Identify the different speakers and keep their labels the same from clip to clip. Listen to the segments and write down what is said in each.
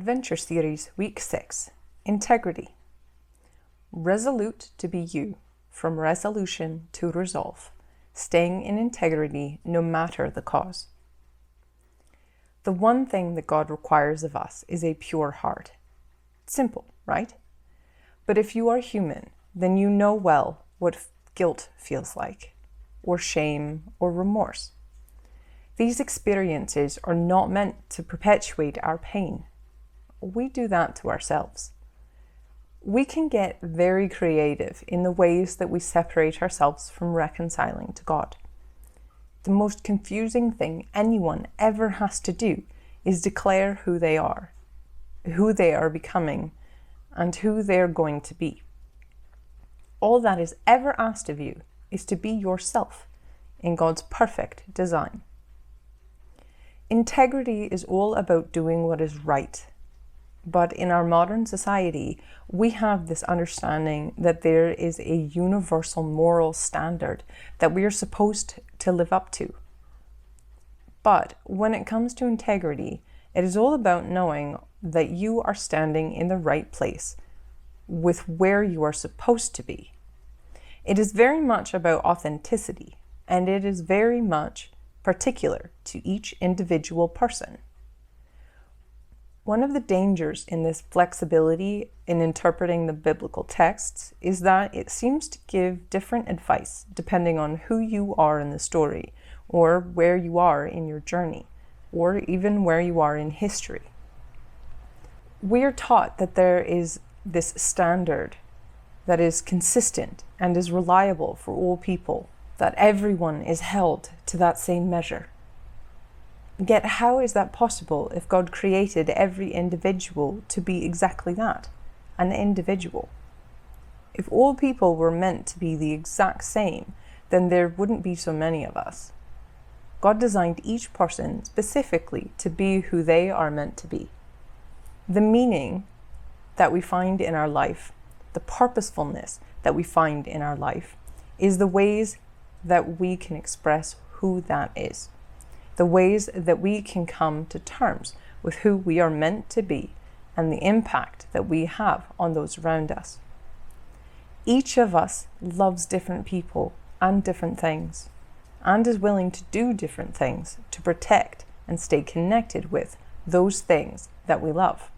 Speaker 1: Adventure Series, Week 6, Integrity. Resolute to be you, from resolution to resolve, staying in integrity no matter the cause. The one thing that God requires of us is a pure heart. Simple, right? But if you are human, then you know well what guilt feels like, or shame, or remorse. These experiences are not meant to perpetuate our pain. We do that to ourselves. We can get very creative in the ways that we separate ourselves from reconciling to God. The most confusing thing anyone ever has to do is declare who they are becoming, and who they are going to be. All that is ever asked of you is to be yourself in God's perfect design. Integrity is all about doing what is right. But in our modern society, we have this understanding that there is a universal moral standard that we are supposed to live up to. But when it comes to integrity, it is all about knowing that you are standing in the right place with where you are supposed to be. It is very much about authenticity, and it is very much particular to each individual person. One of the dangers in this flexibility in interpreting the biblical texts is that it seems to give different advice depending on who you are in the story, or where you are in your journey, or even where you are in history. We are taught that there is this standard that is consistent and is reliable for all people, that everyone is held to that same measure. Yet how is that possible if God created every individual to be exactly that, an individual? If all people were meant to be the exact same, then there wouldn't be so many of us. God designed each person specifically to be who they are meant to be. The meaning that we find in our life, the purposefulness that we find in our life, is the ways that we can express who that is. The ways that we can come to terms with who we are meant to be and the impact that we have on those around us. Each of us loves different people and different things, and is willing to do different things to protect and stay connected with those things that we love.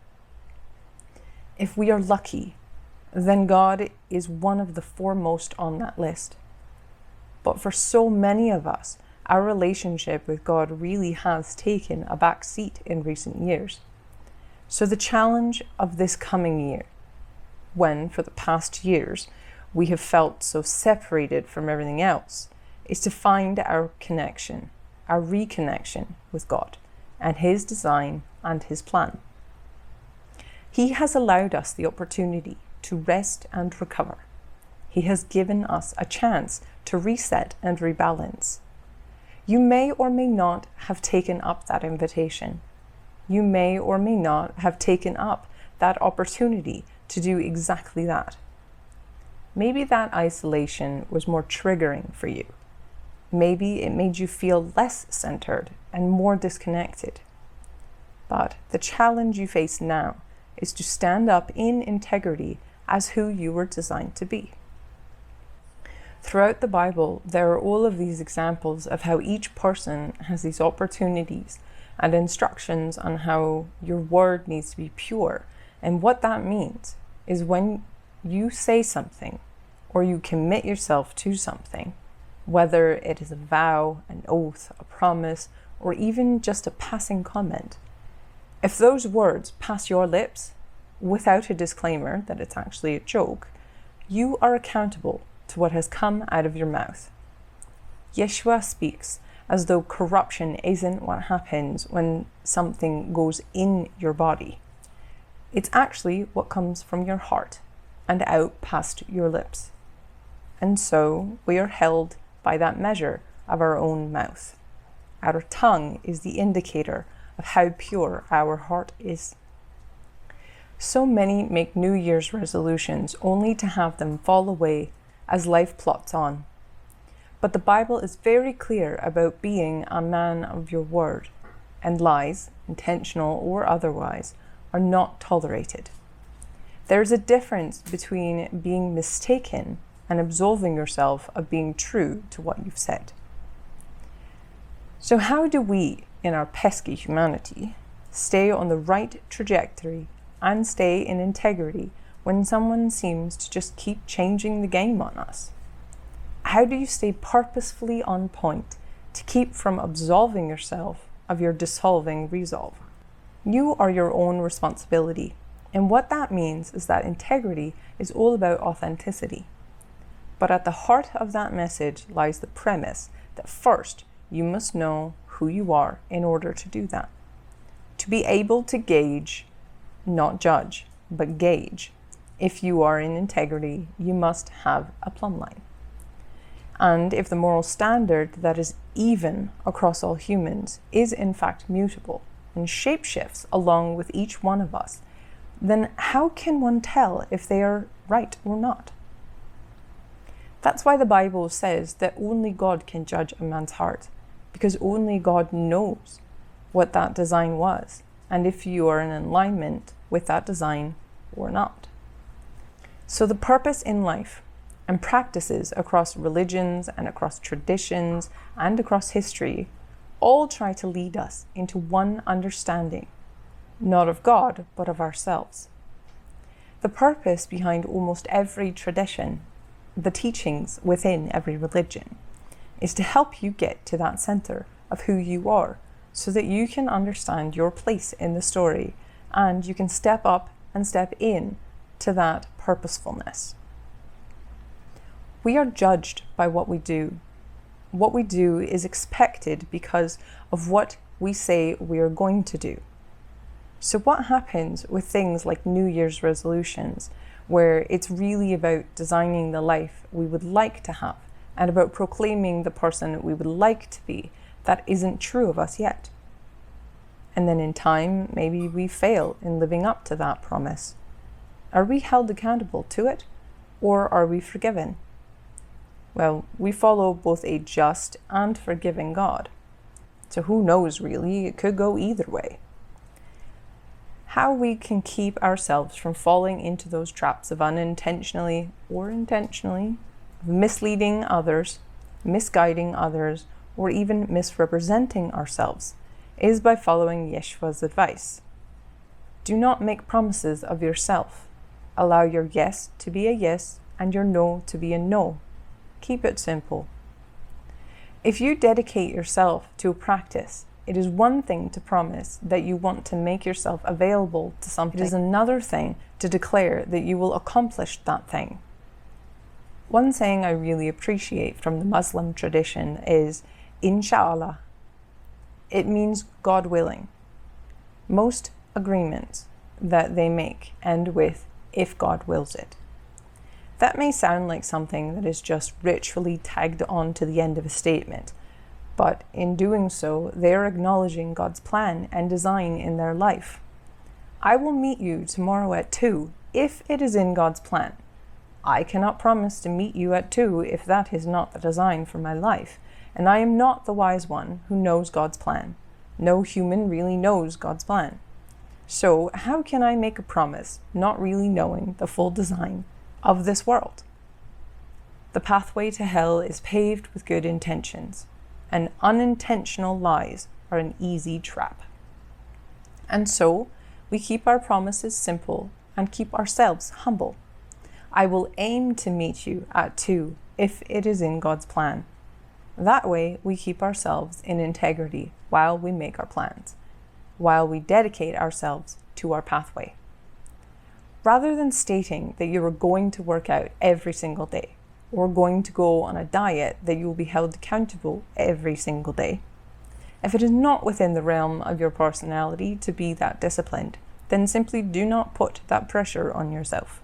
Speaker 1: If we are lucky, then God is one of the foremost on that list. But for so many of us, our relationship with God really has taken a back seat in recent years. So the challenge of this coming year, when for the past years we have felt so separated from everything else, is to find our connection, our reconnection with God and His design and His plan. He has allowed us the opportunity to rest and recover. He has given us a chance to reset and rebalance. You may or may not have taken up that invitation. You may or may not have taken up that opportunity to do exactly that. Maybe that isolation was more triggering for you. Maybe it made you feel less centered and more disconnected. But the challenge you face now is to stand up in integrity as who you were designed to be. Throughout the Bible, there are all of these examples of how each person has these opportunities and instructions on how your word needs to be pure. And what that means is when you say something or you commit yourself to something, whether it is a vow, an oath, a promise, or even just a passing comment, if those words pass your lips without a disclaimer that it's actually a joke, you are accountable to what has come out of your mouth. Yeshua speaks as though corruption isn't what happens when something goes in your body. It's actually what comes from your heart and out past your lips. And so we are held by that measure of our own mouth. Our tongue is the indicator of how pure our heart is. So many make New Year's resolutions only to have them fall away as life plots on. But the Bible is very clear about being a man of your word, and lies, intentional or otherwise, are not tolerated. There's a difference between being mistaken and absolving yourself of being true to what you've said. So how do we, in our pesky humanity, stay on the right trajectory and stay in integrity when someone seems to just keep changing the game on us? How do you stay purposefully on point to keep from absolving yourself of your dissolving resolve? You are your own responsibility, and what that means is that integrity is all about authenticity. But at the heart of that message lies the premise that first you must know who you are in order to do that. To be able to gauge, not judge, but gauge, if you are in integrity, you must have a plumb line. And if the moral standard that is even across all humans is in fact mutable and shapeshifts along with each one of us, then how can one tell if they are right or not? That's why the Bible says that only God can judge a man's heart, because only God knows what that design was, and if you are in alignment with that design or not. So the purpose in life and practices across religions and across traditions and across history all try to lead us into one understanding, not of God, but of ourselves. The purpose behind almost every tradition, the teachings within every religion, is to help you get to that center of who you are so that you can understand your place in the story and you can step up and step in to that purposefulness. We are judged by what we do. What we do is expected because of what we say we are going to do. So what happens with things like New Year's resolutions, where it's really about designing the life we would like to have and about proclaiming the person we would like to be that isn't true of us yet? And then in time, maybe we fail in living up to that promise. Are we held accountable to it, or are we forgiven? Well, we follow both a just and forgiving God. So who knows really, it could go either way. How we can keep ourselves from falling into those traps of unintentionally or intentionally misleading others, misguiding others, or even misrepresenting ourselves is by following Yeshua's advice. Do not make promises of yourself. Allow your yes to be a yes and your no to be a no. Keep it simple. If you dedicate yourself to a practice, it is one thing to promise that you want to make yourself available to something. It is another thing to declare that you will accomplish that thing. One saying I really appreciate from the Muslim tradition is Inshallah. It means God willing. Most agreements that they make end with if God wills it. That may sound like something that is just ritually tagged on to the end of a statement, but in doing so, they are acknowledging God's plan and design in their life. I will meet you tomorrow at 2 if it is in God's plan. I cannot promise to meet you at 2 if that is not the design for my life, and I am not the wise one who knows God's plan. No human really knows God's plan. So how can I make a promise not really knowing the full design of this world? The pathway to hell is paved with good intentions, and unintentional lies are an easy trap. And so we keep our promises simple and keep ourselves humble. I will aim to meet you at 2 if it is in God's plan. That way we keep ourselves in integrity while we make our plans, while we dedicate ourselves to our pathway. Rather than stating that you are going to work out every single day, or going to go on a diet that you will be held accountable every single day, if it is not within the realm of your personality to be that disciplined, then simply do not put that pressure on yourself.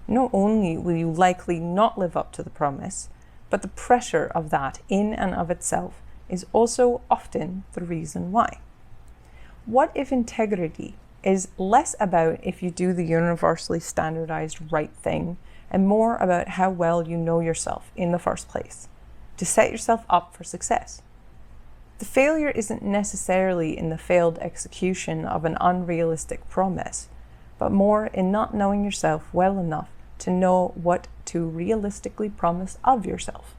Speaker 1: Not only will you likely not live up to the promise, but the pressure of that in and of itself is also often the reason why. What if integrity is less about if you do the universally standardized right thing and more about how well you know yourself in the first place, to set yourself up for success? The failure isn't necessarily in the failed execution of an unrealistic promise, but more in not knowing yourself well enough to know what to realistically promise of yourself.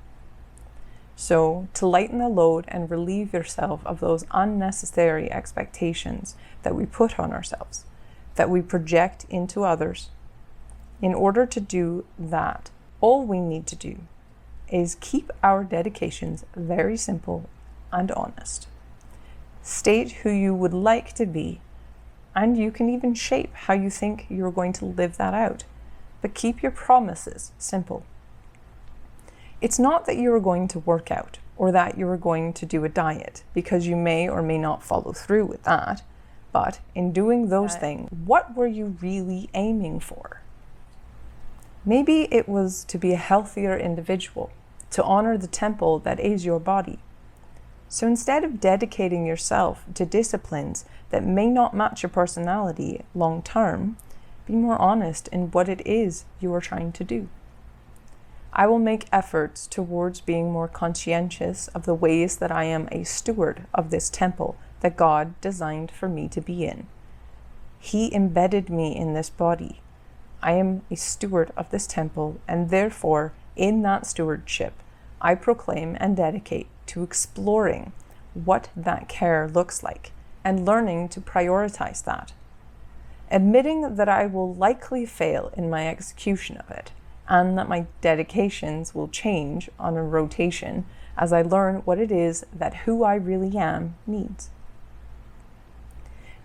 Speaker 1: So, to lighten the load and relieve yourself of those unnecessary expectations that we put on ourselves, that we project into others, in order to do that, all we need to do is keep our dedications very simple and honest. State who you would like to be, and you can even shape how you think you're going to live that out. But keep your promises simple. It's not that you are going to work out or that you are going to do a diet, because you may or may not follow through with that. But in doing those things, what were you really aiming for? Maybe it was to be a healthier individual, to honor the temple that is your body. So instead of dedicating yourself to disciplines that may not match your personality long term, be more honest in what it is you are trying to do. I will make efforts towards being more conscientious of the ways that I am a steward of this temple that God designed for me to be in. He embedded me in this body. I am a steward of this temple, and therefore, in that stewardship, I proclaim and dedicate to exploring what that care looks like and learning to prioritize that. Admitting that I will likely fail in my execution of it, and that my dedications will change on a rotation as I learn what it is that who I really am needs.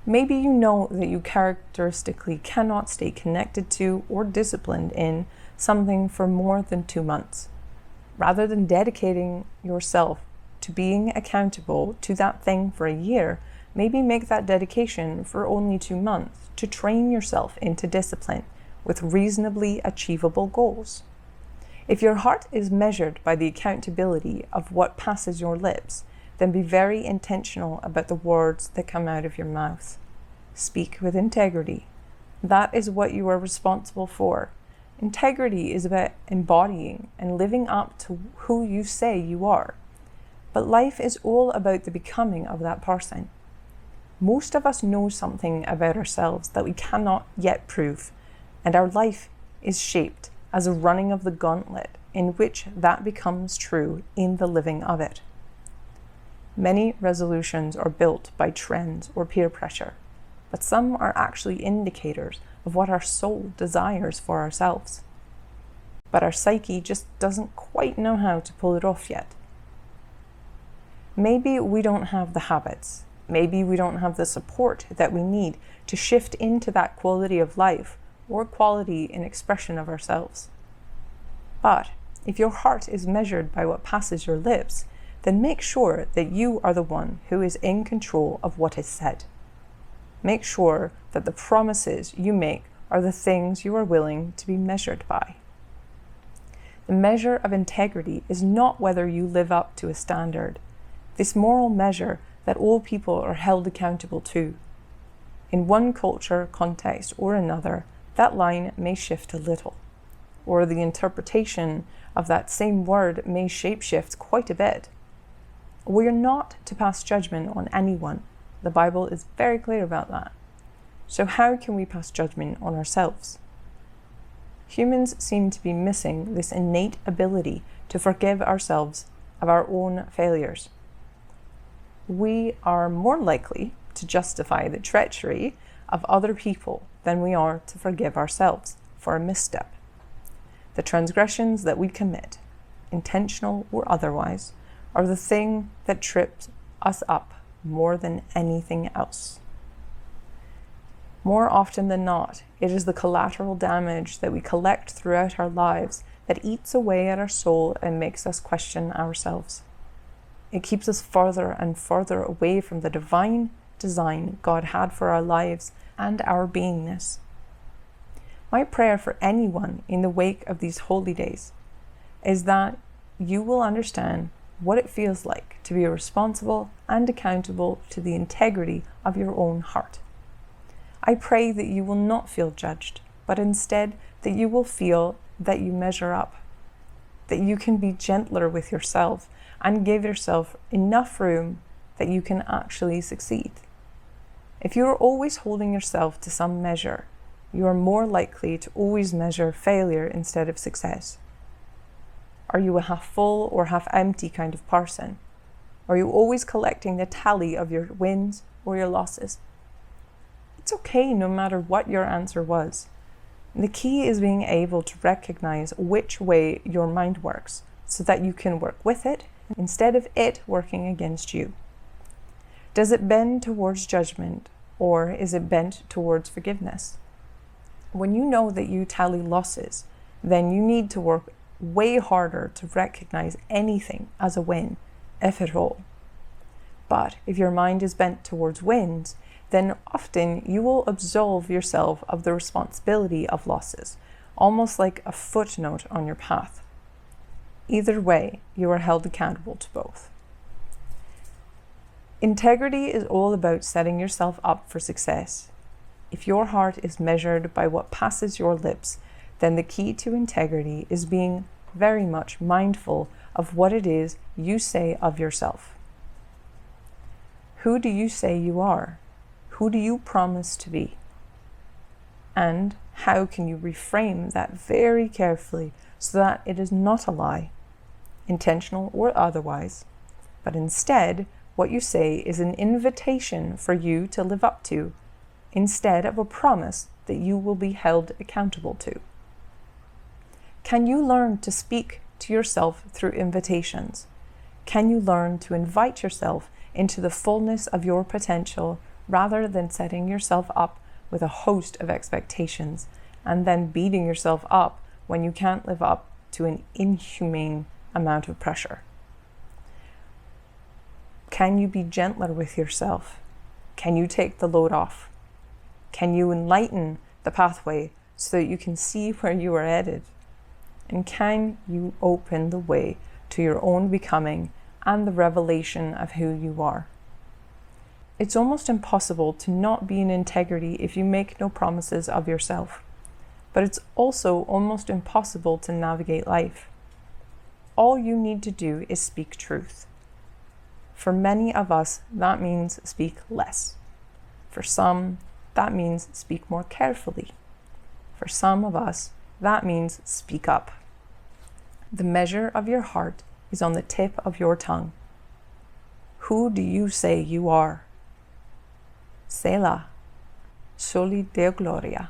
Speaker 1: Maybe you know that you characteristically cannot stay connected to or disciplined in something for more than 2 months. Rather than dedicating yourself to being accountable to that thing for a year, maybe make that dedication for only 2 months to train yourself into discipline with reasonably achievable goals. If your heart is measured by the accountability of what passes your lips, then be very intentional about the words that come out of your mouth. Speak with integrity. That is what you are responsible for. Integrity is about embodying and living up to who you say you are. But life is all about the becoming of that person. Most of us know something about ourselves that we cannot yet prove, and our life is shaped as a running of the gauntlet in which that becomes true in the living of it. Many resolutions are built by trends or peer pressure, but some are actually indicators of what our soul desires for ourselves. But our psyche just doesn't quite know how to pull it off yet. Maybe we don't have the habits. Maybe we don't have the support that we need to shift into that quality of life or quality in expression of ourselves. But if your heart is measured by what passes your lips, then make sure that you are the one who is in control of what is said. Make sure that the promises you make are the things you are willing to be measured by. The measure of integrity is not whether you live up to a standard, this moral measure that all people are held accountable to. In one culture, context, or another, that line may shift a little, or the interpretation of that same word may shapeshift quite a bit. We are not to pass judgment on anyone. The Bible is very clear about that. So how can we pass judgment on ourselves? Humans seem to be missing this innate ability to forgive ourselves of our own failures. We are more likely to justify the treachery of other people than we are to forgive ourselves for a misstep. The transgressions that we commit, intentional or otherwise, are the thing that trips us up more than anything else. More often than not, it is the collateral damage that we collect throughout our lives that eats away at our soul and makes us question ourselves. It keeps us further and further away from the divine design God had for our lives and our beingness. My prayer for anyone in the wake of these holy days is that you will understand what it feels like to be responsible and accountable to the integrity of your own heart. I pray that you will not feel judged, but instead that you will feel that you measure up, that you can be gentler with yourself and give yourself enough room that you can actually succeed. If you are always holding yourself to some measure, you are more likely to always measure failure instead of success. Are you a half full or half empty kind of person? Are you always collecting the tally of your wins or your losses? It's okay no matter what your answer was. The key is being able to recognize which way your mind works so that you can work with it instead of it working against you. Does it bend towards judgment or is it bent towards forgiveness? When you know that you tally losses, then you need to work way harder to recognize anything as a win, if at all. But if your mind is bent towards wins, then often you will absolve yourself of the responsibility of losses, almost like a footnote on your path. Either way, you are held accountable to both. Integrity is all about setting yourself up for success. If your heart is measured by what passes your lips, then the key to integrity is being very much mindful of what it is you say of yourself. Who do you say you are? Who do you promise to be? And how can you reframe that very carefully so that it is not a lie, intentional or otherwise, but instead what you say is an invitation for you to live up to, instead of a promise that you will be held accountable to? Can you learn to speak to yourself through invitations? Can you learn to invite yourself into the fullness of your potential rather than setting yourself up with a host of expectations and then beating yourself up when you can't live up to an inhumane amount of pressure? Can you be gentler with yourself? Can you take the load off? Can you enlighten the pathway so that you can see where you are headed? And can you open the way to your own becoming and the revelation of who you are? It's almost impossible to not be in integrity if you make no promises of yourself. But it's also almost impossible to navigate life. All you need to do is speak truth. For many of us, that means speak less. For some, that means speak more carefully. For some of us, that means speak up. The measure of your heart is on the tip of your tongue. Who do you say you are? Selah. Soli Deo Gloria.